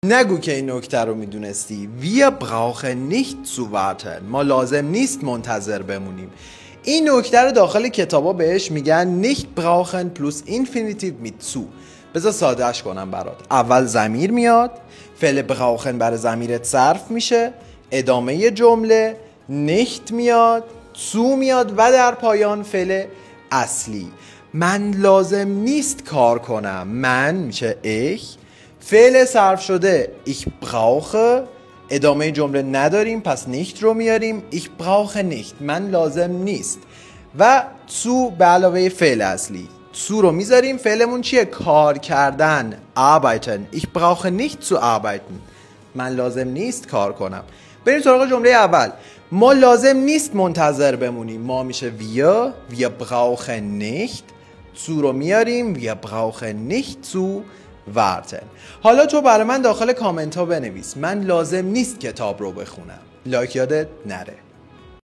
نگو که این نکته رو میدونستی. Wir brauchen nicht zu warten. ما لازم نیست منتظر بمونیم. این نکته رو داخل کتابا بهش میگن nicht brauchen plus infinitiv mit zu. بذار سادهش کنم برات. اول ضمیر میاد، فعل brauchen برای ضمیرت صرف میشه، ادامه جمله nicht میاد، zu میاد و در پایان فعل اصلی. من لازم نیست کار کنم. من میشه ich، فعل صرف شده ich brauche، ادامه جمله نداریم پس nicht رو میاریم ich brauche nicht، من لازم نیست، و zu به علاوه فعل اصلی. zu رو میذاریم، فعلمون چیه؟ کار کردن، arbeiten. Ich brauche nicht zu arbeiten. من لازم نیست کار کنم. بریم سراغ جمله اول. ما لازم نیست منتظر بمونیم. ما میشه wir brauchen nicht. zu رو میاریم wir brauchen nicht zu warten. حالا تو برای من داخل کامنت ها بنویس من لازم نیست کتاب رو بخونم. لایک یادت نره.